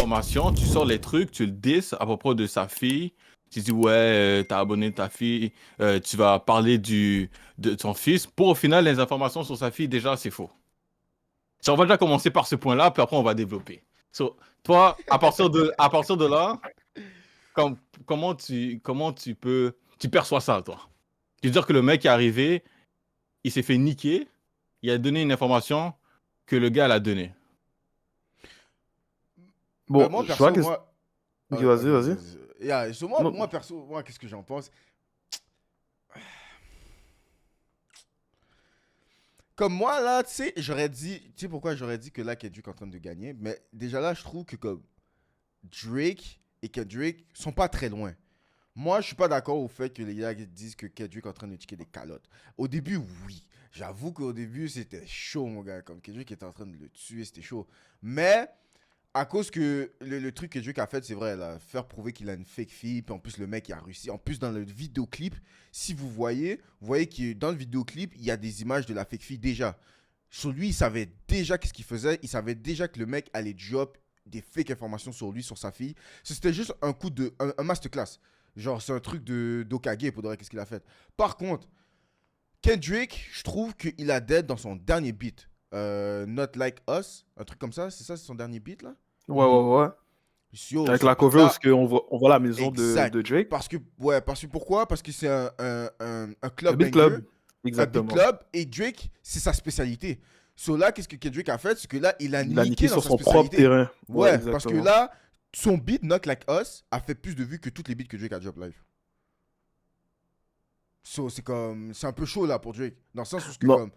informations, tu sors les trucs, tu le dis à propos de sa fille. Tu dis, ouais, t'as abonné ta fille, tu vas parler de son fils. Pour au final, les informations sur sa fille, déjà, c'est faux. So, on va déjà commencer par ce point-là, puis après, on va développer. So, toi, à partir de là, com- tu perçois ça, toi? Tu veux dire que le mec est arrivé, il s'est fait niquer, il a donné une information que le gars l'a donnée. Bon, Moi, je vois perso, que... moi. Ok, vas-y, Vas-y, vas-y. vas-y. Yeah, so moi, Non, moi, perso, moi, qu'est-ce que j'en pense? Comme moi, là, tu sais, j'aurais dit. Tu sais pourquoi j'aurais dit que là, Kendrick est en train de gagner? Mais déjà là, je trouve que comme Drake et Kendrick sont pas très loin. Moi, je suis pas d'accord au fait que les gars disent que Kendrick est en train de tirer des calottes. Au début, oui. J'avoue qu'au début, c'était chaud, mon gars. Comme Kendrick était en train de le tuer, c'était chaud. Mais à cause que le truc que Drake a fait, c'est vrai, là, faire prouver qu'il a une fake fille, puis en plus le mec il a réussi. En plus dans le vidéoclip, si vous voyez que dans le vidéoclip, il y a des images de la fake fille déjà. Sur lui, il savait déjà qu'est-ce qu'il faisait, il savait déjà que le mec allait drop des fake informations sur lui, sur sa fille. C'était juste un coup de un masterclass. Genre c'est un truc de d'Okage pour de vrai qu'est-ce qu'il a fait. Par contre, Kendrick, je trouve qu'il a dead dans son dernier beat. Not Like Us, un truc comme ça, c'est son dernier beat là? ouais, ouais, ouais. Yo, Avec ce la cover où beat-là, on voit la maison exact. de Drake. Parce que pourquoi? Parce que c'est un Un club beat banger, club. un beat Exactement. club, et Drake, c'est sa spécialité. So là, qu'est-ce que Kendrick a fait? C'est que là, il a Il a niqué niqué dans sur sa son propre spécialité. terrain. Ouais, Ouais, parce que exactement. là, son beat, Not Like Us, a fait plus de vues que toutes les beats que Drake a drop live. So, c'est comme, c'est un peu chaud là pour Drake. Dans le sens où, c'est que Non, comme,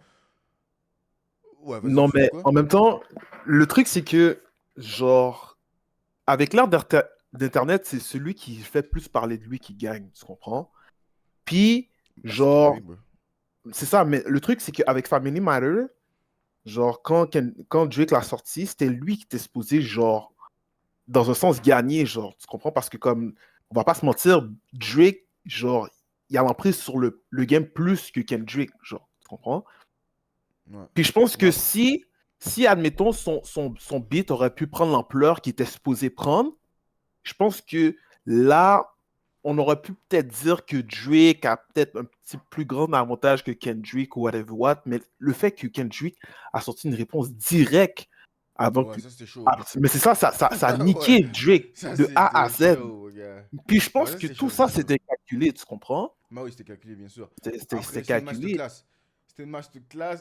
ouais, vas-y, non, tu dis mais quoi? en même temps, le truc, c'est que, genre, avec l'ère d'Internet, c'est celui qui fait plus parler de lui qui gagne, tu comprends? Puis, Bah, c'est genre, Kendrick, bro. c'est ça, mais le truc, c'est qu'avec Family Matter, genre, quand Drake l'a sorti, c'était lui qui était supposé, genre, dans un sens, gagner, genre, tu comprends? Parce que, comme, on va pas se mentir, Drake, genre, il a l'emprise sur le game plus que Kendrick, genre, tu comprends? Ouais. Puis je pense Mais que après, si admettons, son beat aurait pu prendre l'ampleur qu'il était supposé prendre, je pense que là, on aurait pu peut-être dire que Drake a peut-être un petit plus grand avantage que Kendrick ou whatever what, mais le fait que Kendrick a sorti une réponse directe avant ouais, que... ça c'était chaud. Ah, mais c'est ça, ça a Ouais, niqué Drake ça de A à c'était Z. chaud, mon gars. Puis je Ouais, pense ça que c'était tout chaud, ça, c'était chaud. c'était calculé, tu comprends? Bah oui, c'était calculé, bien sûr. C'était Après, c'était une calculé. masterclass. C'était une masterclass.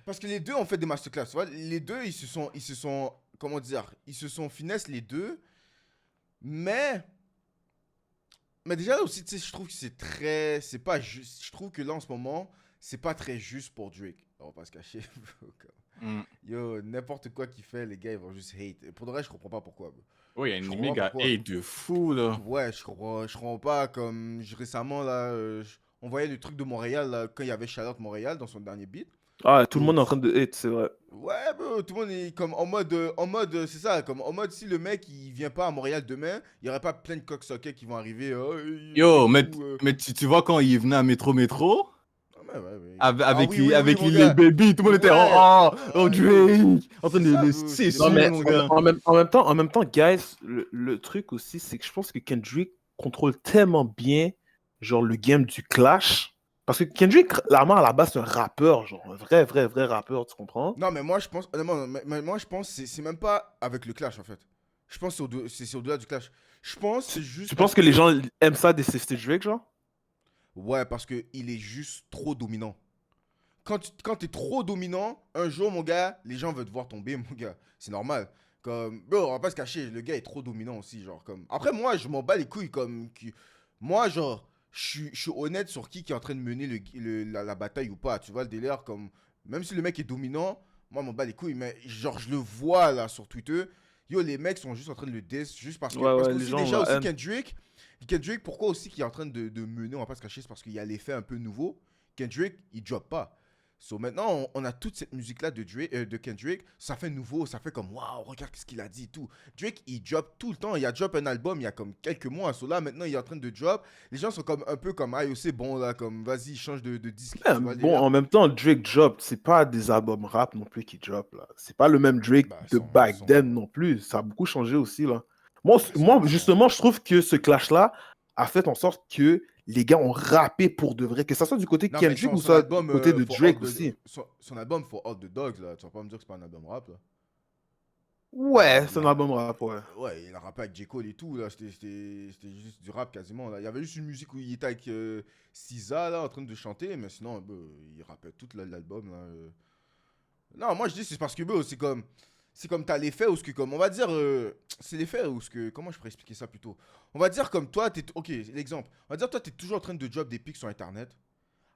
Parce que les deux ont fait des masterclass. Tu vois. Les deux, ils se sont, comment dire, ils se sont finesse les deux. Mais, mais déjà là aussi, tu sais, je trouve que c'est pas juste. Je trouve que là, en ce moment, c'est pas très juste pour Drake. On va pas se cacher. Hmm. Yo, n'importe quoi qu'il fait, les gars, ils vont juste hate. Et pour de vrai, je comprends pas pourquoi. Bro. Oui, il y a Je une comprends pas méga pourquoi. hate de fou, là. Ouais, je comprends pas. Comme récemment, là, on voyait le truc de Montréal, là, quand il y avait Charlotte Montréal dans son dernier beat. Ah, tout le Yo, monde est en train de hate, c'est vrai. ouais, bro, tout le monde est comme en mode, c'est ça, comme en mode si le mec il vient pas à Montréal demain, il y aurait pas plein de cocksuckers qui vont arriver, oh, Yo, avec mais, nous. mais tu vois quand il venait à Métro Métro, Ah, ouais, ouais. avec, Ah avec, oui, les- oui, oui, avec mon les Lil gars. Baby, tout le monde était Ouais. oh Yo, Drake, en train c'est de ça, le bro. C'est des Non, sucer, mais bons, mon c'est des... gars. en même temps, guys, le truc aussi, c'est que je pense que Kendrick contrôle tellement bien, genre, le game du clash. Parce que Kendrick, clairement, à la base, c'est un rappeur, genre, un vrai rappeur, tu comprends? Non, mais moi je pense, honnêtement, mais moi je pense que c'est même pas avec le clash en fait. Je pense que c'est au-delà du clash. Je pense que Tu, c'est juste tu penses parce que les que, gens aiment ça des Drake, genre? ouais, parce que il est juste trop dominant. Quand t'es trop dominant, un jour, mon gars, les gens veulent te voir tomber, mon gars. C'est normal. Comme, bro, on va pas se cacher, le gars est trop dominant aussi, genre, comme. Après, moi, je m'en bats les couilles, comme. Moi, genre, je suis honnête sur qui est en train de mener la bataille ou pas. Tu vois, le délire, comme. Même si le mec est dominant, moi, je m'en bats les couilles, mais genre, je le vois, là, sur Twitter. Yo, les mecs sont juste en train de le diss, juste parce que. Ouais, Parce ouais, que les aussi, gens déjà, la aussi, aiment. Kendrick, pourquoi aussi qu'il est en train de mener, on va pas se cacher, c'est parce qu'il y a l'effet un peu nouveau. Kendrick, il drop pas. So maintenant, on a toute cette musique-là de Kendrick. Ça fait nouveau, ça fait comme waouh, regarde ce qu'il a dit et tout. Drake, il drop tout le temps. Il a drop un album il y a comme quelques mois. So là, maintenant, il est en train de drop. Les gens sont comme un peu comme ah, yo, c'est bon là, comme vas-y, change de disque. Ouais, Tu vois, bon, en même temps, Drake drop, c'est pas des albums rap non plus qui drop, là. C'est pas le même Drake Bah, de back then non plus. Ça a beaucoup changé aussi, là. Moi, justement, je trouve que ce clash-là a fait en sorte que les gars ont rappé pour de vrai, que ça soit du côté de Non, mais Kendrick ou son soit du album, côté de For Drake All the- aussi. son album For All the Dogs, là, tu vas pas me dire que c'est pas un album rap, là. Ouais, c'est un album rap, ouais. Ouais, il a rappé avec J. Cole et tout, là, c'était juste du rap quasiment, là. Il y avait juste une musique où il était avec SZA, là, en train de chanter, mais sinon, il rappait tout l'album, là. Non, moi, je dis, c'est parce que, c'est comme t'as l'effet où ce que, comme, on va dire, c'est l'effet où ce que, comment je pourrais expliquer ça plutôt? On va dire comme toi, ok, l'exemple. On va dire, toi, t'es toujours en train de drop des pics sur Internet.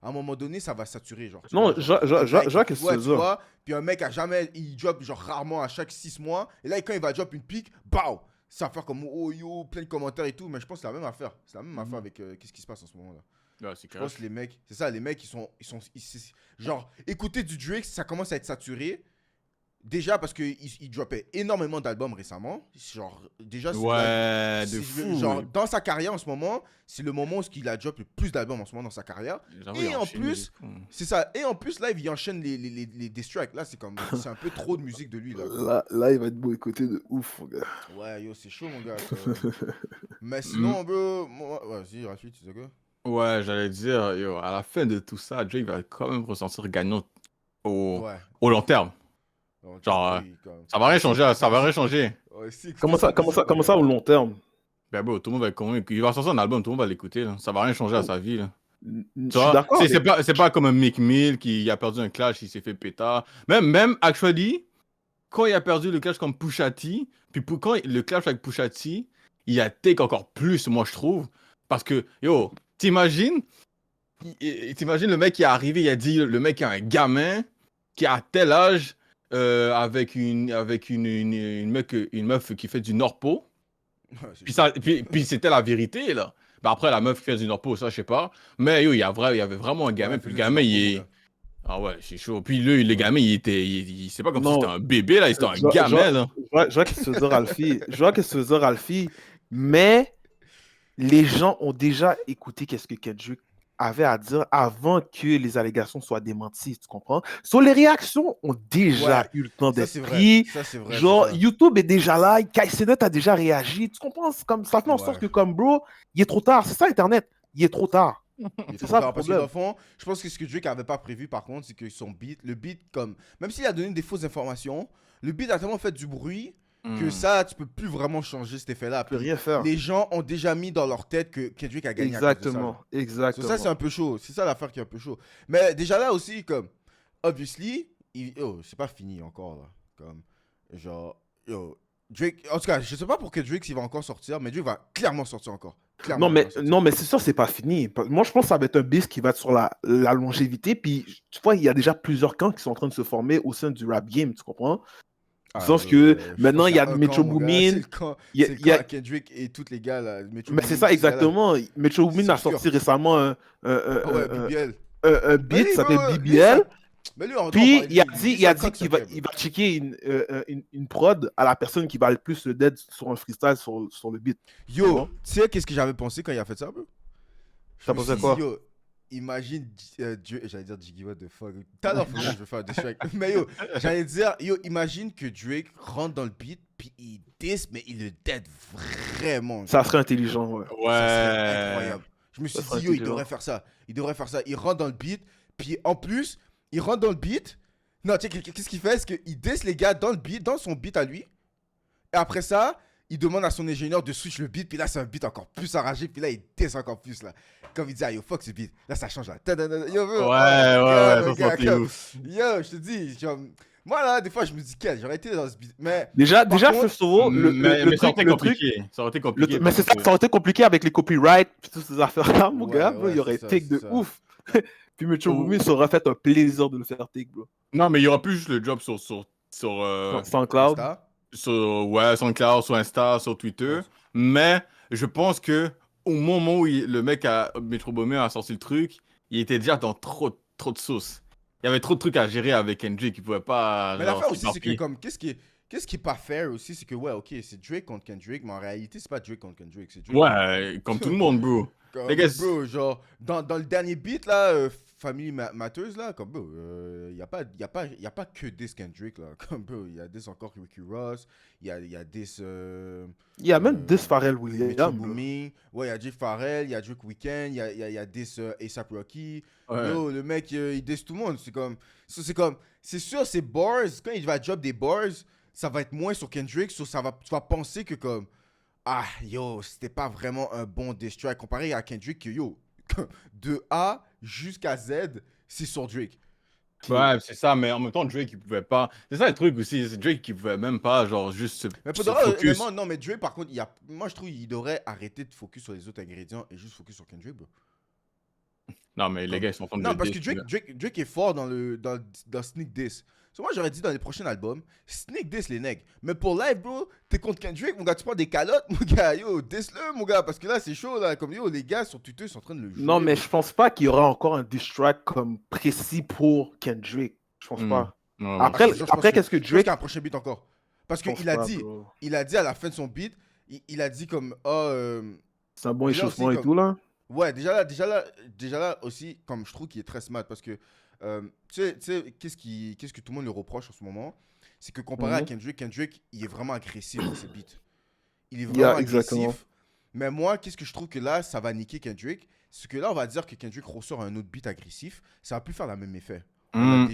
À un moment donné, ça va saturer, genre. Tu Non, vois, genre, un mec, Jacques, qu'est-ce que ouais, tu tu veux dire? vois, puis un mec a jamais, il drop genre rarement à chaque 6 mois, et là, quand il va drop une pique, BAO! Ça va faire comme, oh yo, plein de commentaires et tout, mais je pense que c'est la même affaire. C'est la même affaire avec qu'est-ce qui se passe en ce moment-là. Ouais, c'est Je pense que les mecs, c'est ça, les mecs, genre, écouter du Drake, ça commence à être saturé. Déjà parce qu'il droppait énormément d'albums récemment. Genre, déjà, Ouais, de fou. genre, dans sa carrière en ce moment, c'est le moment où il a drop le plus d'albums en ce moment dans sa carrière. J'avoue, Et il a en enchaîné plus, des fous. c'est ça. Et en plus, là, il enchaîne les diss tracks. Là, c'est comme, c'est un peu trop de musique de lui, là. Là, il va être boycotté de ouf, mon gars. Ouais, yo, c'est chaud, mon gars. Mais sinon, bro, vas-y, Rachid, tu sais quoi? Ouais, j'allais dire, yo, à la fin de tout ça, Drake va quand même ressentir gagnant Ouais. au long terme. Donc, Genre, oui, comme- ça va rien changer, ça va Ouais, rien changer. c'est- Comment ça au long terme? Ben bon, tout le monde va être convaincu. Il va sortir un album, tout le monde va l'écouter, là. Ça va rien changer à sa vie, là. Je Tu suis vois? d'accord. C'est pas comme un Meek Mill qui a perdu un clash, il s'est fait pétard. Même, actually, quand il a perdu le clash comme Pusha T, puis quand le clash avec Pusha T, il a take encore plus, moi, je trouve. Parce que, yo, t'imagines le mec qui est arrivé, il a dit, le mec qui a un gamin, qui a tel âge, avec une meuf qui fait du Norpo. Ouais, c'est Puis, chaud. puis c'était la vérité, là. Ben après, la meuf qui fait du Norpo, ça, je sais pas. Mais yo, il y avait vraiment un gamin. Ouais, Puis le faisait du gamin, Norpo, il mon est. gars. Ah ouais, c'est chaud. Puis lui, le gamin, c'est pas comme si Non. c'était un bébé, là. C'était un Je- gamin, là. Je vois qu'est-ce que tu veux dire, Alfie. Je vois qu'est-ce que tu veux dire, Alfie. Mais les gens ont déjà écouté qu'est-ce que Kendrick avait à dire avant que les allégations soient démenties, tu comprends? Sur les réactions ont déjà Ouais, eu le temps Ça, d'être c'est pris. vrai. Ça, c'est vrai. Genre, c'est ça. YouTube est déjà là, KCNet a déjà réagi. Tu comprends? C'est comme, ça fait en sorte Ouais. que, comme, bro, il est trop tard. C'est ça, Internet. Il est trop tard. Il est C'est trop ça, tard, le parce que dans problème. le fond, je pense que ce que Drake avait pas prévu par contre, c'est que le beat, comme, même s'il a donné des fausses informations, le beat a tellement fait du bruit que Hmm. ça, tu peux plus vraiment changer cet effet-là. Tu peux Puis rien faire. les gens ont déjà mis dans leur tête que Kendrick a gagné à cause de ça, là. Exactement. So, Exactement. ça, c'est un peu chaud. C'est ça l'affaire qui est un peu chaud. Mais déjà là aussi, comme, obviously, c'est pas fini encore, là. Comme, genre, Drake, en tout cas, je sais pas pour que Drake s'il va encore sortir, mais Drake va clairement sortir encore. Clairement, il va sortir. Non, mais c'est sûr, c'est pas fini. Moi, je pense que ça va être un beast qui va être sur la longévité. Puis, tu vois, il y a déjà plusieurs camps qui sont en train de se former au sein du rap game, tu comprends? Ah, Sauf que je maintenant, pense il y a qu'il un Metro camp, mon gars. Boomin. C'est le camp, il y a- c'est le il y a- camp à Kendrick et tous les gars là. Metro Mais c'est Boomin, ça, tous ces gars-là. exactement. Metro Boomin a C'est sûr. sorti récemment Ah ouais, BBL. un Mais beat lui, qui s'appelle lui, BBL. Mais lui, on doit en Puis, parler, il a lui. dit, Lui, il c'est a un dit coq, qu'il ça, va, Kev. il va checker une prod à la personne qui va le plus le dead sur un freestyle sur le beat. Yo, Bon. tu sais qu'est-ce que j'avais pensé quand il a fait ça, bro? Je T'as me pensé suis dit, quoi? yo, imagine, j'allais dire Jiggy, what the fuck. Tout à l'heure, je vais faire un diss track. Mais yo, j'allais dire, yo, imagine que Drake rentre dans le beat, puis il diss, mais il le dead vraiment. Ça serait intelligent, ouais. Ça serait Ouais. incroyable. Je me suis Ça serait dit, yo, il intelligent. devrait faire ça. Il devrait faire ça. Il rentre dans le beat, puis en plus, il rentre dans le beat. Non, tu sais, qu'est-ce qu'il fait? C'est qu'il diss les gars dans le beat, dans son beat à lui. Et après ça, il demande à son ingénieur de switch le beat, puis là, c'est un beat encore plus enragé, puis là, il diss encore plus, là. Comme il dit, ah, yo, fuck ce beat. Là, ça change, là. Yo, bro, Ouais, oh, ça sentait comme- ouf. Yo, je te dis, genre, moi, là, des fois, je me dis, quel, j'aurais été dans ce beat. Mais, Déjà, contre- first of all, Mais ça aurait été compliqué. Ça aurait été compliqué. mais c'est ça, ça aurait été compliqué avec les copyrights puis toutes ces affaires-là, mon Ouais, gars, bro, ouais, il y aurait c'est ça, take de c'est ça. ouf. Puis Metro Oh. Boomin s'aurait fait un plaisir de le faire take, bro. Non, mais il y aura plus juste le job sur SoundCloud. Insta. ouais, SoundCloud, sur Insta, sur Twitter. Ouais. Mais je pense que au moment où le mec Metro Boomin a sorti le truc, il était déjà dans trop de sauce. il y avait trop de trucs à gérer avec Kendrick. Il pouvait pas, Mais genre, l'affaire aussi, c'est que s'éparpiller. comme, qu'est-ce qui est pas fair aussi, c'est que, ouais, ok, c'est Drake contre Kendrick, mais en réalité, c'est pas Drake contre Kendrick, c'est Drake contre Kendrick. Ouais, comme tout le monde, bro. Les Comme, gars, bro, genre, dans le dernier beat, là, Family Matters, là, comme, bro, y a pas que des Kendrick, là. Comme, bro, il y a des encore Ricky Ross, il y a des, Il y a même Dis Pharrell Metro Williams, bro. Boomin, ouais, il y a Jay Farrell, il y a Drake Weeknd, il y a des A$AP Rocky. ouais. Yo, le mec, il diss tout le monde. C'est sûr, ces bars, quand il va drop des bars, ça va être moins sur Kendrick, tu vas penser que comme, ah, yo, c'était pas vraiment un bon diss track comparé à Kendrick que, yo, de A jusqu'à Z, c'est sur Drake. Ouais, c'est ça, mais en même temps, Drake, il pouvait pas. C'est ça le truc aussi, c'est Drake qui pouvait même pas, genre, juste Mais pour se de vrai, focus. honnêtement, non, mais Drake, par contre, moi, je trouve qu'il devrait arrêter de focus sur les autres ingrédients et juste focus sur Kendrick, bro. Non, mais les Comme- gars, ils sont en train de Non, le parce que diss, les gars. Drake est fort dans Sneak Diss. So, moi, j'aurais dit dans les prochains albums, Sneak Diss les nègres. Mais pour live, bro, t'es contre Kendrick, mon gars, tu prends des calottes, mon gars, yo, diss-le, mon gars, parce que là, c'est chaud, là. Comme yo, les gars sur Twitter sont en train de le jouer. Non, mais bro. je pense pas qu'il y aura encore un diss track comme précis pour Kendrick. Je pense Hmm. pas. Ouais, ouais. Ah, Après, je pense qu'est-ce que je pense qu'il y Drake. a un prochain beat encore. Parce Je pense qu'il a pas, dit, bro. il a dit à la fin de son beat, il a dit comme, C'est un bon déjà échauffement aussi, et tout, là. ouais, déjà là aussi, comme je trouve qu'il est très smart parce que, tu sais, qu'est-ce que tout le monde lui reproche en ce moment? C'est que comparé à Mhm. Kendrick, il est vraiment agressif dans ses beats. Il est Yeah, vraiment exactement. agressif. Mais moi, qu'est-ce que je trouve que là, ça va niquer Kendrick? C'est que là, on va dire que Kendrick ressort un autre beat agressif. Ça va plus faire le même effet. Hmm.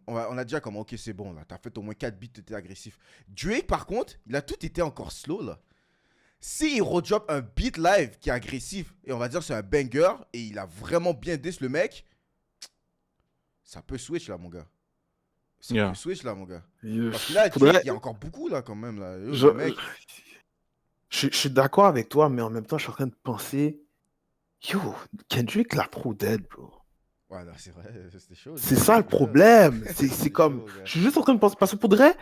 On a déjà comme, ok, c'est bon, là. T'as fait au moins 4 beats, t'étais agressif. Drake, par contre, il a tout été encore slow, là. S'il redrop un beat live qui est agressif, et on va dire c'est un banger, et il a vraiment bien diss le mec, ça peut switch là, mon gars. Ça Yeah. peut switch là, mon gars. Je- Parce que là, faudrait- il y a encore beaucoup là, quand même. Là. Yo, je- le mec, je suis d'accord avec toi, mais en même temps, je suis en train de penser. Yo, Kendrick l'a trop dead, bro. ouais, là, c'est vrai, c'était chaud. C'est ça le problème. C'est comme. chaud, gars. Je suis juste en train de penser. Parce que pour de vrai,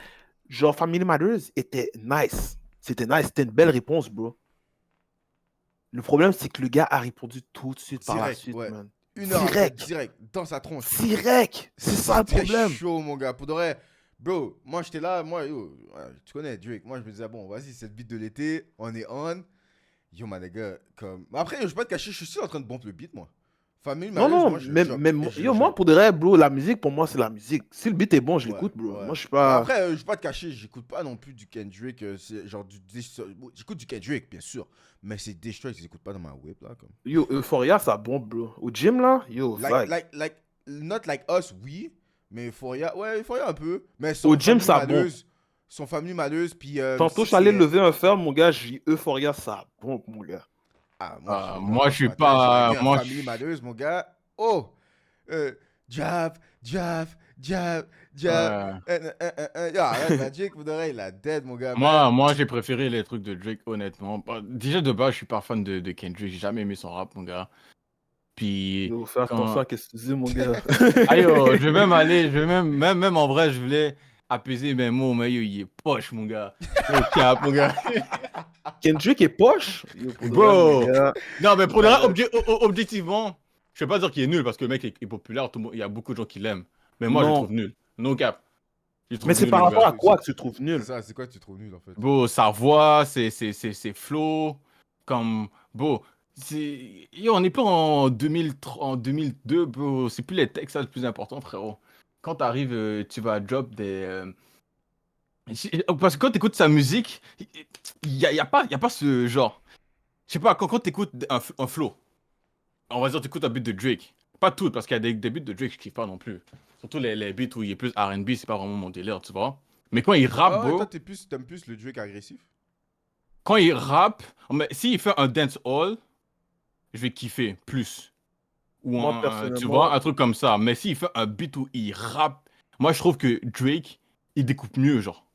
genre, Family Matters était nice. C'était nice. C'était une belle réponse, bro. Le problème, c'est que le gars a répondu tout de suite par la Direct, suite, ouais. man. 1 heure après, Direct. direct, dans sa tronche. Direct. C'est ça le C'était problème. chaud, mon gars. Pour de vrai, bro, moi, j'étais là, moi, yo, ouais, tu connais Drake. Moi, je me disais, bon, vas-y, c'est le beat de l'été, on est on. Yo, man, les gars, comme. Après, je vais pas te cacher, je suis aussi en train de bump le beat, moi. Famille Non, Matters, non, moi, je mais, drop, mais et je yo, le moi, drop. pour de vrai, bro, la musique, pour moi, c'est la musique. Si le beat est bon, je Ouais, l'écoute, bro. ouais. Moi, je suis Mais pas. après, je vais pas te cacher, j'écoute pas non plus du Kendrick, c'est genre j'écoute du Kendrick, bien sûr, mais c'est des tracks que j'écoute pas dans ma whip, là, comme. Yo, Euphoria, ça bombe, bro. Au gym, là, yo, vague. Not like us, oui, mais Euphoria, ouais, Euphoria un peu, mais Au gym, ça bombe. son famille malheureuse, puis... Tantôt, je si suis allé c'est- lever un fer, mon gars, j'ai Euphoria, ça bombe, mon gars. Ah, Moi, je suis ce matin, pas- j'ai réveillé un moi, famille je- malheureuse, mon gars. Oh! Jab, jab, jab, jab. Ouais. Yo, arrête, Magic, vous devriez la dead, mon gars. Moi, j'ai préféré les trucs de Drake, honnêtement. Déjà, de base, je suis pas fan de Kendrick. J'ai jamais aimé son rap, mon gars. Puis, Yo, fais attention à ce que tu dis, mon gars. ah yo, je vais même aller, je vais même en vrai, je voulais apaiser mes mots, mais yo, il est poche, mon gars. Yo, cap, mon gars. Kendrick est poche. Yo, pour de Bro. vrai, mon gars. Non, mais pour le reste, objectivement, je vais pas dire qu'il est nul parce que le mec est populaire, il y a beaucoup de gens qui l'aiment. Mais moi, je le Non. trouve nul. No cap. Je le trouve Mais c'est nul, par mon rapport gars. à quoi que tu trouves C'est nul? ça, c'est quoi que tu trouves nul, en fait? Bro, sa voix, ses flows, comme, bro, yo, on n'est plus en 2003, en 2002, bro, c'est plus les textes ça, le plus important, frérot. Quand t'arrives, tu vas drop des... Parce que quand t'écoutes sa musique, il y a pas ce genre... Je sais pas, quand t'écoutes un flow, on va dire t'écoutes un beat de Drake, pas tout, parce qu'il y a des beats de Drake que je kiffe pas non plus. Surtout les beats où il est plus R&B, c'est pas vraiment mon délire, tu vois. Mais quand il rappe, Ah ouais, bro... toi, t'aimes plus le Drake agressif? Quand il rappe, mais s'il fait un dance hall, je vais kiffer plus. Ou Moi, tu personnellement- vois, un truc comme ça. Mais s'il fait un beat où il rappe, moi je trouve que Drake, il découpe mieux, genre.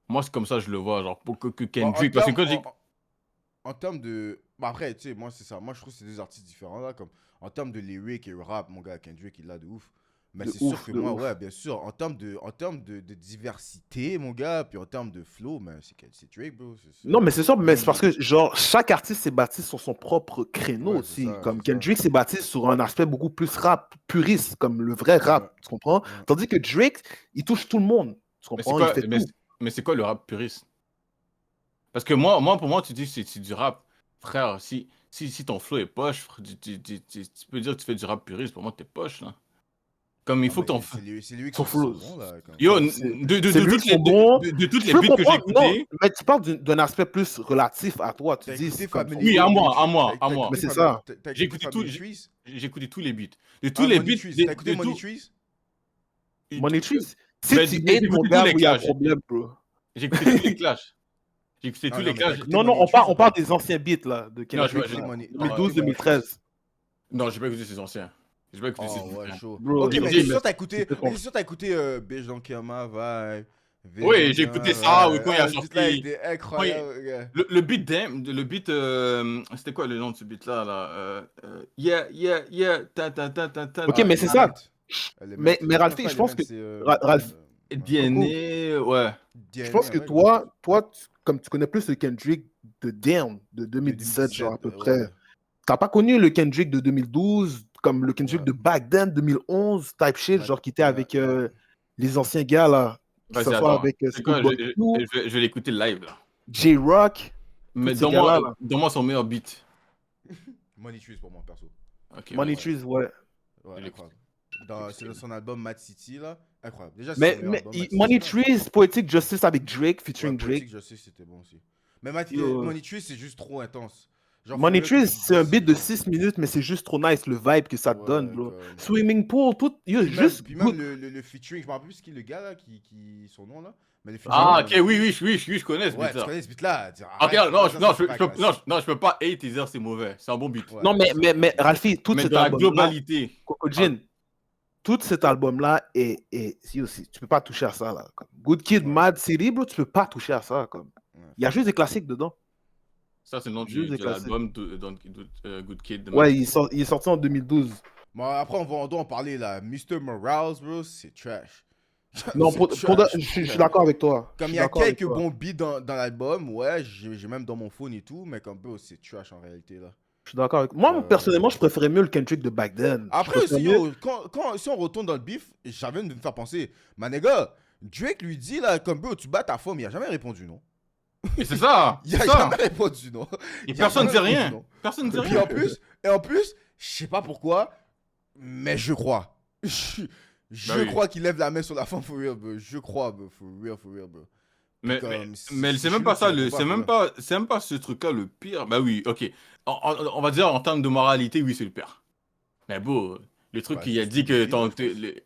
Moi c'est comme ça, je le vois, genre, pour que Kendrick. Parce que quand j'ai. En termes de... Bah après, tu sais, moi, c'est ça. Moi, je trouve que c'est deux artistes différents, là. Comme, en termes de lyric et rap, mon gars, Kendrick, il l'a de ouf. Mais De c'est sûr ouf, que de moi, ouf. ouais, bien sûr, en termes de diversité, mon gars, puis en termes de flow, mais c'est Drake, bro. Non, mais c'est sûr, mais c'est Lui, parce que, genre, chaque artiste s'est bâti sur son propre créneau ouais, c'est aussi. ça, Comme c'est ça. Kendrick s'est bâti sur un aspect beaucoup plus rap, puriste, comme le vrai rap, Ouais, tu comprends? ouais. Tandis que Drake, il touche tout le monde, tu Mais c'est comprends? Il quoi, fait tout. mais c'est quoi le rap puriste? Parce que pour moi, tu dis que c'est du rap. Frère, si ton flow est poche, frère, tu peux dire que tu fais du rap puriste. Pour moi, t'es poche, là. Comme il Non, faut que mais ton. c'est lui qui Son dit son flow. bon, là. Comme... Yo, C'est c'est lui qui sont bons. de toutes Je les peux beats que j'ai comprendre, non, écoutés, mais tu parles d'un aspect plus relatif à toi. Tu T'as dis, écouté c'est comme son oui, Family, à flow. moi, Money à Tree, moi, à Mais moi. c'est ça. T'as J'ai écouté écouté Family Trees? j'ai écouté tous les beats. De tous Ah, les Money beats, Trees. T'as écouté Money tout, Trees? Money Trees. Si ben, tu j'ai aides mon écouté tous gars, les il y a un clashs. problème, bro. J'ai écouté tous les clashs. J'ai écouté tous Non, les non, mais t'as clashs. écouté Non, non, Money Trees ou on parle pas? des anciens beats, là, de Non, T'as Kendrick, écouté là. Money... t'as écouté Money Trees? 2012-2013. Non, j'ai pas écouté ces anciens. J'ai pas écouté ces Oh, ouais, anciens. chaud. Bro, Ok, mais j'ai- c'est sûr t'as écouté... c'était Mais son- c'est sûr t'as écouté Bitch Don't Kill My Vibe. Bitch Oui, Don't j'ai Kill écouté My ça, oui, Vibe. quand il a Ah, ce beat-là, il sorti. était Quand il- incroyable, gars. Le beat le beat, c'était quoi le nom de ce beat-là, là? Yeah, yeah, yeah, ta ta ta ta ta Ok, ta Ah, mais c'est ça. Element. Element. Mais Non, c'est Ralphie, pas je pense Element, que. c'est... Ralph, ouais. Coco, DNA, ouais. je pense DNA, que ouais, gros. comme tu connais plus le Kendrick de Damn de De 2017, genre à 2017, peu près. ouais. T'as pas connu le Kendrick de 2012, comme le Kendrick Ouais. de back then, 2011, type shit, Ouais, genre qui était ouais, avec ouais. les anciens gars là, que ce Vas-y, soit attends. avec C'est quoi? Schoolboy Q, Je vais l'écouter live, là. J-Rock, tous Mais ces gars-là. Là. donne-moi son meilleur beat. Money Trees pour moi, perso. Ok, Money vas-y. Trees, ouais. Ouais, Je l'écoute. incroyable. C'est son album Mad City, là. Incroyable. Déjà, c'est son Mais, meilleur mais album, Mad Money City, là. Trees, Poetic Justice avec Drake, featuring Ouais, Drake. Poetic Justice, c'était bon aussi. Mais Yo. Money Trees, c'est juste trop intense. Genre, Money for real, Trees, comme c'est un beat de genre- 6 minutes, mais c'est juste trop nice le vibe que ça te donne, Ouais, bro. comme... Swimming pool, tout, yo, Puis juste même good. le featuring, je me rappelle plus qui est le gars, là, son nom, là. Mais le Ah, featuring... ok, oui, je connais ce Ouais, tu beat-là. connais ce beat-là. Ok, Arrête, non, ça, non, c'est pas classique. non, je peux pas hate et dire c'est mauvais. C'est un bon beat. Ouais, Non, mais, ça, mais, mais Ralphie, tout Mais cet dans la album-là, globalité. Coco Jean, tout cet album-là si aussi, tu peux pas toucher à ça, là. Comme Good Kid, Ouais. Mad City, bro, tu peux pas toucher à ça, comme. Ouais. Il y a juste des classiques dedans. Ça, c'est le nom Juste des de classiques. l'album Good Kid. de Ouais, Mad City. il est sorti en 2012. Bon, après, on doit en parler, là. Mr. Morales, bro, c'est trash. Non, C'est je suis d'accord avec toi. Comme Je il suis y a d'accord avec quelques toi. bons beats dans l'album, ouais, j'ai même dans mon phone et tout, mais comme bro, c'est trash en réalité, là. Je suis d'accord avec moi. Personnellement, je préférais mieux le Kendrick de back then. Après aussi, yo, si on retourne dans le beef, j'avais de me faire penser, ma nigga, Drake lui dit, là, comme bro, tu bats ta femme, il a jamais répondu non. Et c'est ça! Il a C'est ça! jamais répondu non. Et Il a personne ne dit jamais rien! répondu non. Personne ne dit Et puis rien! en plus, je sais pas pourquoi, mais je crois. Je Bah oui. crois qu'il lève la main sur la femme for real, bro. Je crois, bro. For real, bro. Mais Comme, c'est c'est même pas ça, chelou, c'est même pas ce truc-là le pire. Bah oui, ok. On va dire en termes de moralité, oui, c'est le pire. Mais bon, le truc Bah, qu'il a c'est dit que pédophile, ton.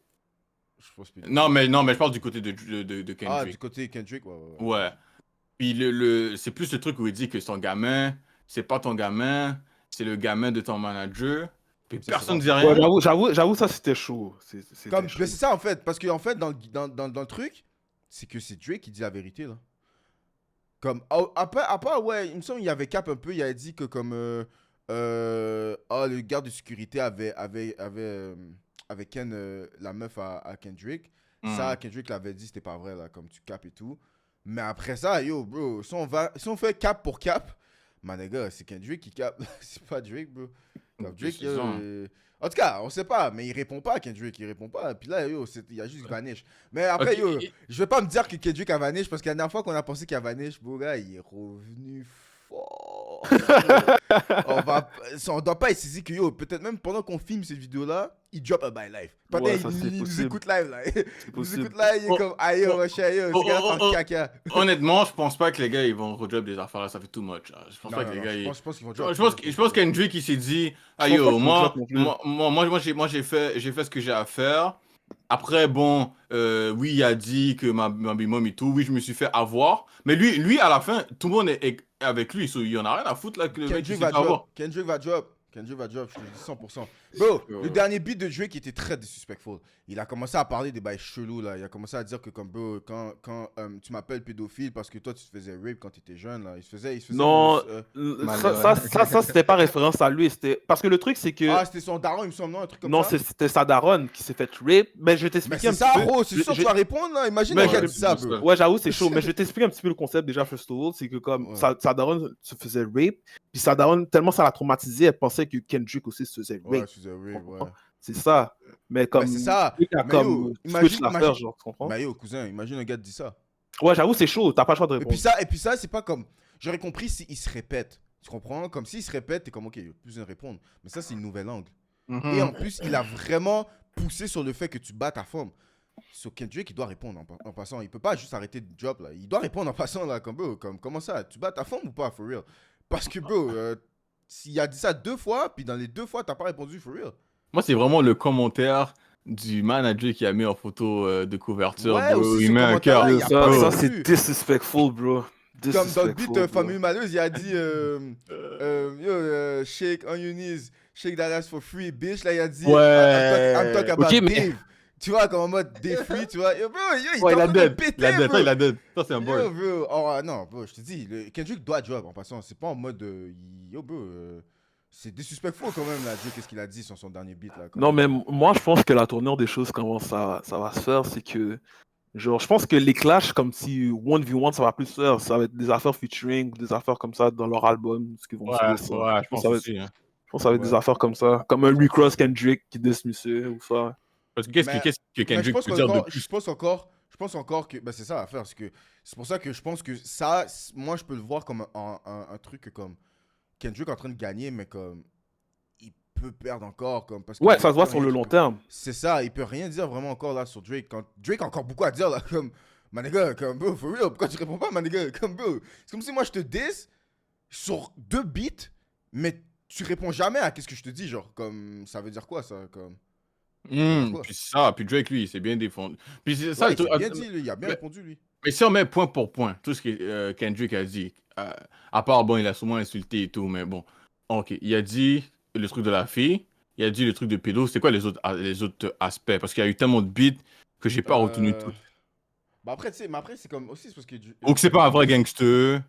je pense. Je pense que- Non, mais je parle du côté de Kendrick. Ah, du côté Kendrick, ouais. Ouais. Puis c'est plus le truc où il dit que son gamin, c'est pas ton gamin, c'est le gamin de ton manager. Puis Ça, personne ne c'est dit rien. Ouais, j'avoue, ça c'était chaud. C'était Comme, chaud. mais c'est ça en fait, parce que en fait, dans le truc, c'est que c'est Drake qui dit la vérité, là. Comme, après, ouais, il me semble qu'il y avait cap un peu, il avait dit que comme, le garde de sécurité avait Ken, la meuf à Kendrick. Ça, Kendrick l'avait dit, c'était pas vrai, là, comme tu capes et tout. Mais après ça, yo, bro, si on fait cap pour cap, man, les gars, c'est Kendrick qui cap, c'est pas Drake, bro. Comme Drake, C'est ça. en tout cas, on sait pas, mais il répond pas, Kendrick, il répond pas. Puis là, yo, il y a juste vanish. Mais après, Ok, yo, je vais pas me dire que Kendrick a vanish, parce que la dernière fois qu'on a pensé qu'il a vanish, bro, gars, il est revenu fort. On doit pas essayer que, yo, peut-être même pendant qu'on filme cette vidéo-là, il drop a by live. Pendant Ouais, ça, c'est il nous possible. écoute live, là. Il nous possible. écoute là, il est comme, aïe, yo, wesh, aïe, yo, ce gars-là parle caca. Honnêtement, je pense pas que les gars ils vont redrop des affaires là, ça fait too much. Là. Je pense Non, pas non, que les non, gars ils. je pense qu'ils vont drop. Je pense qu'Hendrick il s'est dit, ah Je pense pas yo, qu'ils vont drop non plus. moi j'ai fait ce que j'ai à faire. Après bon, oui il a dit que ma bimom et tout, oui je me suis fait avoir. Mais lui à la fin, tout le monde est avec lui, il en a rien à foutre là que le mec il Kendrick s'est va fait avoir. drop. Kendrick va drop. Kendrick va drop, je te le dis 100%. Bro, le dernier beat de Drake était très disrespectful. Il a commencé à parler des bails chelous, là. Il a commencé à dire que, comme, bro, quand tu m'appelles pédophile parce que toi, tu te faisais rape quand tu étais jeune, là. Il se faisait Non, Malheureux. ça c'était pas référence à lui. Parce que le truc, c'est que. Ah, c'était son daron, il me semble, non? Un truc comme Non, ça? c'était sa daronne qui s'est fait rape. Mais je vais Mais t'expliquer c'est un ça, petit peu. gros, c'est sûr que tu vas répondre, là. Imagine Mais un gars je- dit ça, bro. Ouais, j'avoue, c'est chaud. Mais je vais t'expliquer un petit peu le concept déjà, first of all. C'est que comme Ouais. sa daronne se faisait rape. Puis sa daronne, tellement ça l'a traumatisée, elle pensait que Kendrick aussi se faisait Ouais, rape. tu faisais rape, ouais. C'est ça. Mais comme. c'est ça. Lui, il a Mais comme yo, switch l'affaire, imagine- genre, tu comprends? Mais yo, cousin, imagine un gars te dit ça. Ouais, j'avoue, c'est chaud. T'as pas le choix de répondre. Et puis ça, c'est pas comme. J'aurais compris s'il se répète. Tu comprends? Comme s'il se répète, t'es comme, ok, il y a plus besoin de répondre. Mais ça, c'est une nouvelle angle. Et en plus, il a vraiment poussé sur le fait que tu bats ta femme. Sur Kendrick, il doit répondre en passant. Il peut pas juste arrêter de job, là. Il doit répondre en passant, là. Comme, bro, comme, comment ça? Tu bats ta femme ou pas, for real? Parce que, bro, s'il a dit ça 2 fois, puis dans les 2 fois, t'as pas répondu, for real. Moi, c'est vraiment le commentaire du manager qui a mis en photo de couverture. Ouais, bro. aussi Il ce met un cœur. commentaire-là, il y a pas Ça, non c'est plus. disrespectful, bro. Comme dans le Disrespectful, beat, bro. Famille Malheureuse, il a dit yo, shake on your knees, shake that ass for free, bitch. Là, il a dit Ouais. I'm talking about Ok, mais- Dave. Tu vois, comme en mode Dave free, tu vois. Yo, bro, yo, il Ouais, est il en a train de dead. péter, Il a dead. bro. Ça, il a dead. Ça, c'est un Yo, boy. bro. Oh, non, bro, je te dis, Kendrick doit drop en passant. C'est pas en mode. Yo, bro. C'est disrespectful quand même, là, Dieu, qu'est-ce qu'il a dit sur son dernier beat, là. quand Non, même. mais moi, je pense que la tournure des choses, comment ça va se faire, c'est que, genre, je pense que les clashs, comme si 1v1, ça va plus se faire. Ça va être des affaires featuring, des affaires comme ça dans leur album, ce qu'ils vont Ouais, se dire ça. ouais, je que pense ça va être, aussi. Hein. je pense que ça va être des Ouais. affaires comme ça. Comme un recross Kendrick qui dismissait ou ça. Parce que qu'est-ce Mais- que Mais je Kendrick pense peut dire de qu'encore, plus? je pense encore que, bah c'est ça l'affaire, c'est pour ça que je pense que ça, moi je peux le voir comme un truc que comme Kendrick est en train de gagner, mais comme il peut perdre encore, comme parce que Ouais, il y a ça se voit plus sur rien le qu'il long peut- terme. C'est ça, il peut rien dire vraiment encore là sur Drake. Quand Drake a encore beaucoup à dire là, comme my nigga, comme bro, for real, pourquoi tu réponds pas, my nigga, comme bro, c'est comme si moi je te diss sur 2 beats, mais tu réponds jamais à qu'est-ce que je te dis, genre comme ça veut dire quoi ça, comme. Quoi? Puis ça, puis Drake, lui, il s'est bien défendu. Puis c'est ça, Ouais, le truc. il a bien dit, lui, il a bien mais- répondu lui. Mais si on met point pour point, tout ce que Kendrick a dit, à part, bon, il a sûrement insulté et tout, mais bon, ok, il a dit le truc de la fille, il a dit le truc de pédo, c'est quoi les autres aspects? Parce qu'il y a eu tellement de beats que j'ai pas retenu tout. Bah après, tu sais, mais après, c'est comme aussi, c'est parce que. Ou que c'est pas un vrai gangster,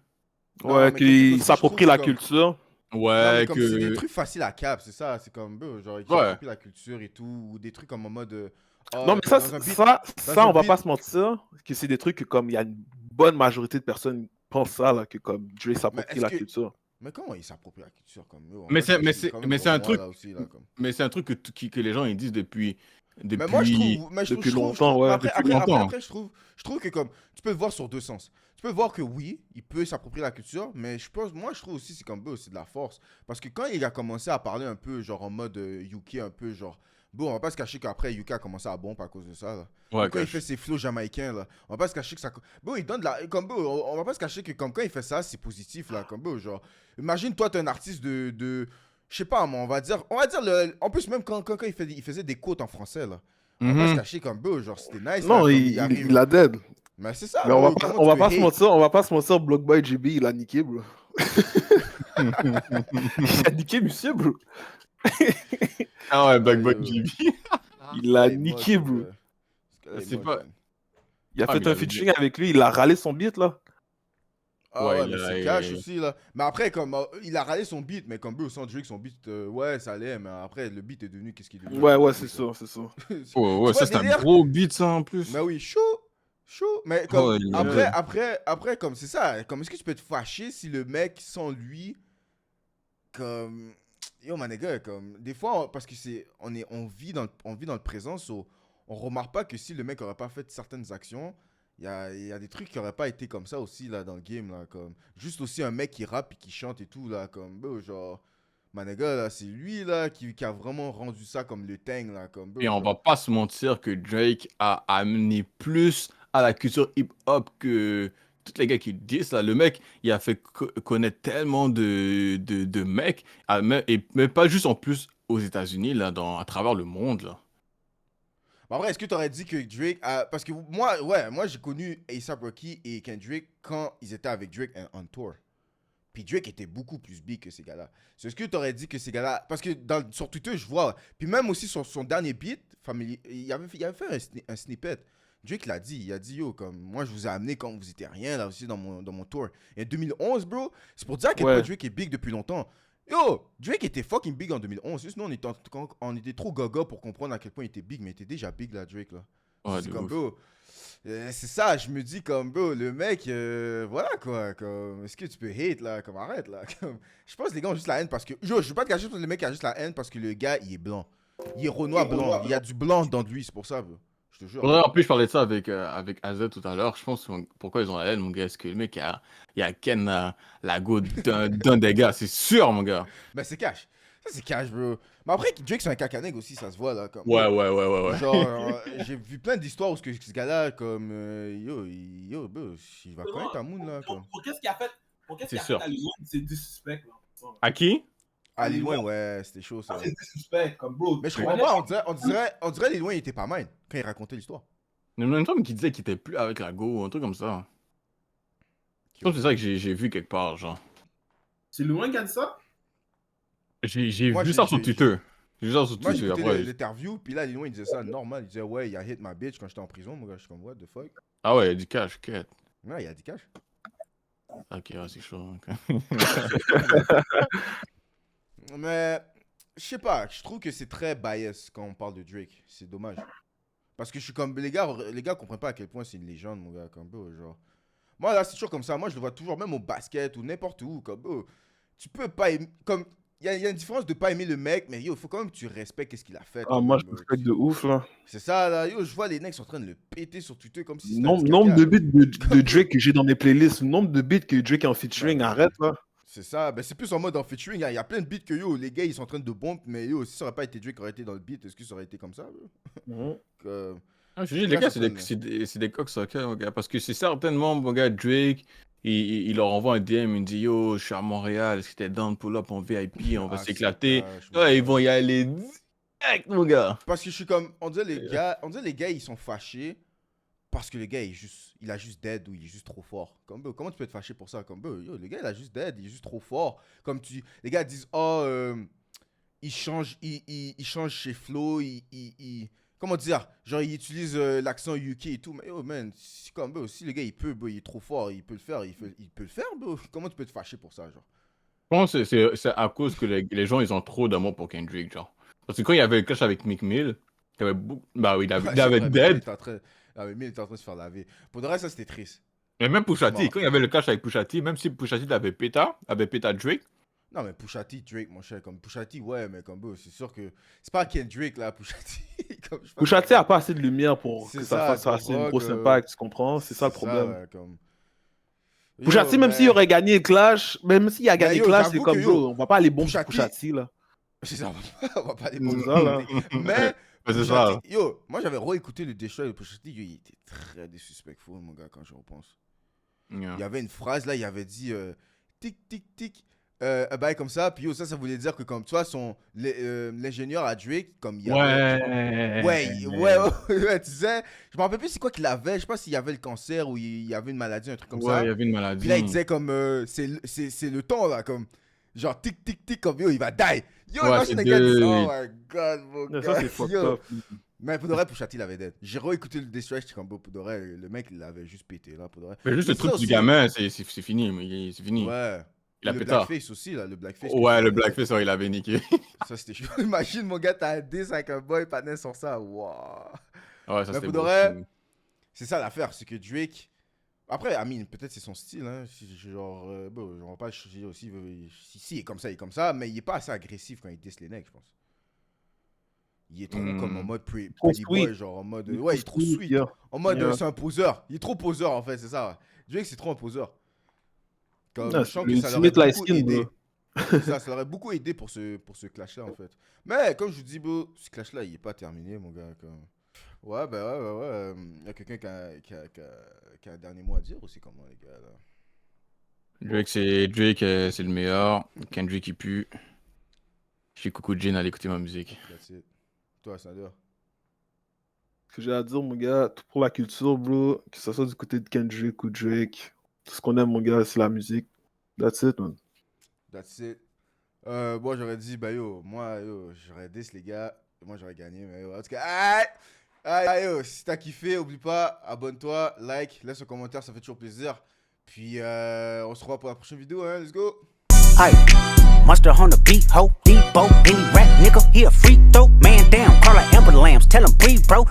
Non, Ouais, mais Kendrick qu'il aussi, s'approprie je la trouve, c'est culture. Non, ouais, mais comme c'est des que... trucs faciles à cap, c'est ça, c'est comme, genre, il Ouais. s'approprie la culture et tout, ou des trucs comme en mode. Non, mais ça, dans un beat- ça, un on va beat- pas se mentir, que c'est des trucs que comme il y a une bonne majorité de personnes pensent ça, là, que comme Dre s'approprie est-ce la que- culture. Mais comment il s'approprie la culture comme yo, Mais en fait, c'est- mais il est c'est- quand même mais c'est un pour moi, truc- là aussi, là, comme. Mais c'est un truc que les gens ils disent depuis... Mais moi, je trouve. depuis je trouve- longtemps, ouais, Après, depuis longtemps. après, je trouve que comme. Tu peux le voir sur 2 sens. Tu peux voir que oui, il peut s'approprier la culture, mais moi, je trouve aussi c'est comme c'est de la force. Parce que quand il a commencé à parler un peu, genre en mode UK, un peu genre. Bon, on va pas se cacher qu'après, UK a commencé à bomber à cause de ça, là. Ouais, Quand il fait ses flows jamaïcains, là, on va pas se cacher que ça. Bon, il donne de la. Comme on va pas se cacher que comme quand il fait ça, c'est positif, là. Comme bon, genre. Imagine, toi, t'es un artiste de. Je sais pas, mais on va dire. En plus, même quand il faisait des quotes en français, là. On va pas se cacher comme bon, genre, c'était nice. Non, là, comme il arrive. a dead. Mais c'est ça. Mais on va bro, pas, comment on va tu pas peux se hate? mentir, Block Boy JB, il a niqué, bro. Il a niqué, monsieur, bro. Ah ouais, Black Boy Ouais, JB. Il a Ouais, niqué, moche, bro. ouais. Ce gars-là est C'est moche, pas- man. Il a Ah, fait mais un il a featuring avec lui, il a râlé son beat, là. Ah Ouais, ouais, il mais a- c'est il- cash aussi, là. Mais après, comme il a râlé son beat, mais comme sans Drake, son beat, ouais, ça allait, mais après, le beat est devenu qu'est-ce qu'il est devenu. Ouais, c'est ça, c'est ça. Ouais, Tu ouais, vois, ça c'est un délire? gros beat ça en plus. Mais oui, chaud. Mais comme, Oh, il est après, comme c'est ça, comme est-ce que tu peux te fâcher si le mec, sans lui, comme. Yo, my nigga, comme. Des fois, parce que on vit dans le présent, so, on remarque pas que si le mec aurait pas fait certaines actions, il y a des trucs qui auraient pas été comme ça aussi, là, dans le game, là, comme. Juste aussi un mec qui rappe et qui chante et tout, là, comme, bro, genre. My nigga, là, c'est lui, là, qui a vraiment rendu ça comme le thing, là, comme. Bro, Et on genre. va pas se mentir que Drake a amené plus à la culture hip-hop que tous les gars qui le disent. Là. Le mec, il a fait connaître tellement de mecs, mais pas juste en plus aux États-Unis, là, à travers le monde. Là. Mais après, est-ce que tu aurais dit que Drake. Parce que moi j'ai connu A$AP Rocky et Kendrick quand ils étaient avec Drake on tour. Puis Drake était beaucoup plus big que ces gars-là. C'est ce que tu aurais dit que ces gars-là. Parce que sur Twitter, je vois. Puis même aussi sur son dernier beat, il avait fait un snippet. Drake l'a dit. Il a dit, yo, comme moi, je vous ai amené quand vous étiez rien, là aussi, dans mon tour. Et en 2011, bro, c'est pour dire à quel point Drake est big depuis longtemps. Yo, Drake était fucking big en 2011. Juste nous, on était trop gaga pour comprendre à quel point il était big. Mais il était déjà big, là, Drake, là. Ouais, C'est de comme, ouf. bro. C'est ça, je me dis comme, bro, le mec, voilà quoi, comme, est-ce que tu peux hate là, comme arrête là, comme, je pense que les gars ont juste la haine parce que, je veux pas te cacher, le mec a juste la haine parce que le gars, il est blanc. Il est Renoir blanc, il y a du blanc dans lui, c'est pour ça, bro. Je te jure. Ouais, en plus, je parlais de ça avec AZ tout à l'heure. Je pense pourquoi ils ont la haine, mon gars. Est-ce que le mec il a ken la go d'un des gars, c'est sûr, mon gars. Mais c'est cash. Ça, c'est cash, bro. Mais après, Drake, c'est un cacaneg aussi, ça se voit là. Comme, Ouais, ouais, ouais, ouais, ouais. genre, j'ai vu plein d'histoires où ce gars-là, comme, yo, bro, il va connaître ta moon là. Comme. Pour qu'est-ce qu'il a fait? Pour qu'est-ce C'est qu'il a sûr. fait à Lyon? C'est du suspect, là. À qui? Ah, Lil Wayne, ouais, c'était chaud ça. C'est du suspect, comme bro. Mais je comprends pas, on dirait Lil Wayne, il était pas mal quand il racontait l'histoire. Il y a même femme qui disait qu'il était plus avec la go, un truc comme ça. Je pense que c'est ça que j'ai vu quelque part, genre. C'est loin qui a dit ça? J'ai Moi, vu j'ai- ça sur j'ai- Twitter. J'ai vu ça sur Moi, j'ai Twitter écouté après. l'interview, puis là, Lil Wayne, il disait ça normal. Il disait, ouais, il a hit ma bitch quand j'étais en prison. Moi, je suis comme, what the fuck? Ah ouais, il y a du cash, quête. Ouais, il a dit cash. Ok, ouais, c'est chaud. ok. Mais, je sais pas, je trouve que c'est très bias quand on parle de Drake. C'est dommage. Parce que je suis comme, les gars comprennent pas à quel point c'est une légende, mon gars, comme, bro, genre. Moi, là, c'est toujours comme ça. Moi, je le vois toujours, même au basket ou n'importe où, comme, bro. Tu peux pas aimer, comme, il y a une différence de pas aimer le mec, mais yo, il faut quand même que tu respectes ce qu'il a fait. Ah, quand moi, même, je bro. respecte de ouf, là. C'est ça, là, yo, je vois les mecs sont en train de le péter sur Twitter comme si c'était un Nombre, petit nombre caca. de beats de Drake que j'ai dans mes playlists, le nombre de beats que Drake est en featuring, Ouais. arrête, là. C'est ça, ben c'est plus en mode en featuring. Il y a plein de beats que yo, les gars ils sont en train de bomber, mais yo, si ça aurait pas été Drake qui aurait été dans le beat, est-ce que ça aurait été comme ça? Bro? Mhm. Que- Ah, je te dis, les gars, c'est des coqs soccer, mon gars. Parce que c'est certainement, mon gars, Drake, il leur envoie un DM, il dit Yo, je suis à Montréal, est-ce que t'es down pull up en VIP, on va Ah, c'est s'éclater. cash, Ouais, mon ils gars. vont y aller direct, mon gars. Parce que je suis comme, on dirait les gars ils sont fâchés parce que le gars il a juste dead ou il est juste trop fort. Comme bro, comment tu peux être fâché pour ça? Comme bro, yo, le gars il a juste dead, il est juste trop fort. Comme les gars disent oh il change chez Flo, comment dire? Genre, il utilise l'accent UK et tout. Mais yo, man, comme, bro, si le gars, il peut, bro, il est trop fort, il peut le faire, il peut le faire, bro. Comment tu peux te fâcher pour ça, genre? Je pense que c'est à cause que les gens, ils ont trop d'amour pour Kendrick, genre. Parce que quand il y avait le clash avec Meek Mill, il y avait beaucoup... Bah oui, il Ouais, avait c'est vrai, Dead. mais il était en train de se faire laver. Pour de vrai, ça, c'était triste. Mais même Pusha T, Mort. quand il y avait le clash avec Pusha T, même si Pusha T avait péta Drake, Non, mais Pusha T, Drake, mon cher, comme Pusha T, ouais, mais comme, bro, c'est sûr que c'est pas Kendrick, là, Pusha T. Comme, je sais pas Pusha si- T a pas assez de lumière pour C'est que ça, ça fasse tu assez un comprends gros que- impact, tu comprends? C'est ça le problème. ouais, comme... Pusha Yo, T, même mais- s'il aurait gagné le clash, même s'il a gagné yo, le clash, c'est j'avoue comme que, yo, bro, on va pas aller bomber Pusha sur Pusha T, là. C'est ça, on va pas les C'est bomber. ça, là. Mais, c'est Pusha ça. T, yo, moi j'avais réécouté le Destroy de Pusha T, yo, il était très disrespectful, mon gars, quand je repense. Yeah. Il y avait une phrase là, il avait dit tic tic tic, un bail comme ça, puis yo, ça voulait dire que comme tu vois, l'ingénieur à Drake, comme il y avait. Ouais, tu sais, je me rappelle plus c'est quoi qu'il avait, je sais pas s'il y avait le cancer ou il y avait une maladie, un truc comme Ouais, ça. il y avait une maladie. Puis là, il disait comme, c'est le temps là, comme, genre tic tic tic, comme yo, il va die. Yo, Ouais, imagine c'est les gars disent, deux. oh my god, mon Ça, gars. c'est fucked Yo. up. Mais pour de vrai, Pusha T, il avait dead. J'ai réécouté le Destroy, j'étais comme, pour de vrai, le mec, il l'avait juste pété là, pour de vrai. Mais juste le ça truc du aussi- gamin, c'est fini, mais c'est fini. Ouais. Il a Le pété. blackface aussi, là, le blackface. que Ouais, tu le faisais, blackface, ouais, il avait niqué. Ça, c'était chaud. Imagine, mon gars, t'as un 10 avec un boy, patin sur ça. Waouh. Ouais, ça Mais c'était pour de beau. vrai, c'est ça l'affaire, c'est que Drake. Après, Amine, peut-être c'est son style, hein. Genre, bon, on va pas juger aussi. Si, il est comme ça, mais il est pas assez agressif quand il diss les necks, je pense. Il est trop comme en mode pretty sweet. boy, genre en mode. Ouais, il est trop sweet. yeah. En mode, Yeah. c'est un poseur. Il est trop poseur, en fait, c'est ça. Ouais. Drake, c'est trop un poseur. Comme, Ah, je sens c'est que ça leur l'ultimate aurait light beaucoup skin, aidé. bro. Ça leur aurait beaucoup aidé pour ce clash-là, en fait. Mais, comme je vous dis, bro, ce clash-là, il est pas terminé, mon gars. Comme... Ouais, bah ouais. Il y a quelqu'un qui a un dernier mot à dire aussi, comment, les gars, là. Drake, c'est le meilleur. Kendrick, il pue. Je suis coucou Jane, allez écouter ma musique. That's it. Toi, Sander. Ce que j'ai à dire, mon gars, tout pour la culture, bro, que ce soit du côté de Kendrick ou Drake, tout ce qu'on aime, mon gars, c'est la musique. That's it, man. That's it. Moi, j'aurais dit, bah yo, j'aurais 10 les gars. Moi, j'aurais gagné, mais yo, en tout cas, yo, si t'as kiffé, oublie pas, abonne-toi, like, laisse un commentaire, ça fait toujours plaisir. Puis, on se revoit pour la prochaine vidéo, hein, let's go! Aye, Mustard on the beat, ho, Debo, any rap nigga, he a freak throw, man down, call like Amber Lambs, tell him breathe, bro.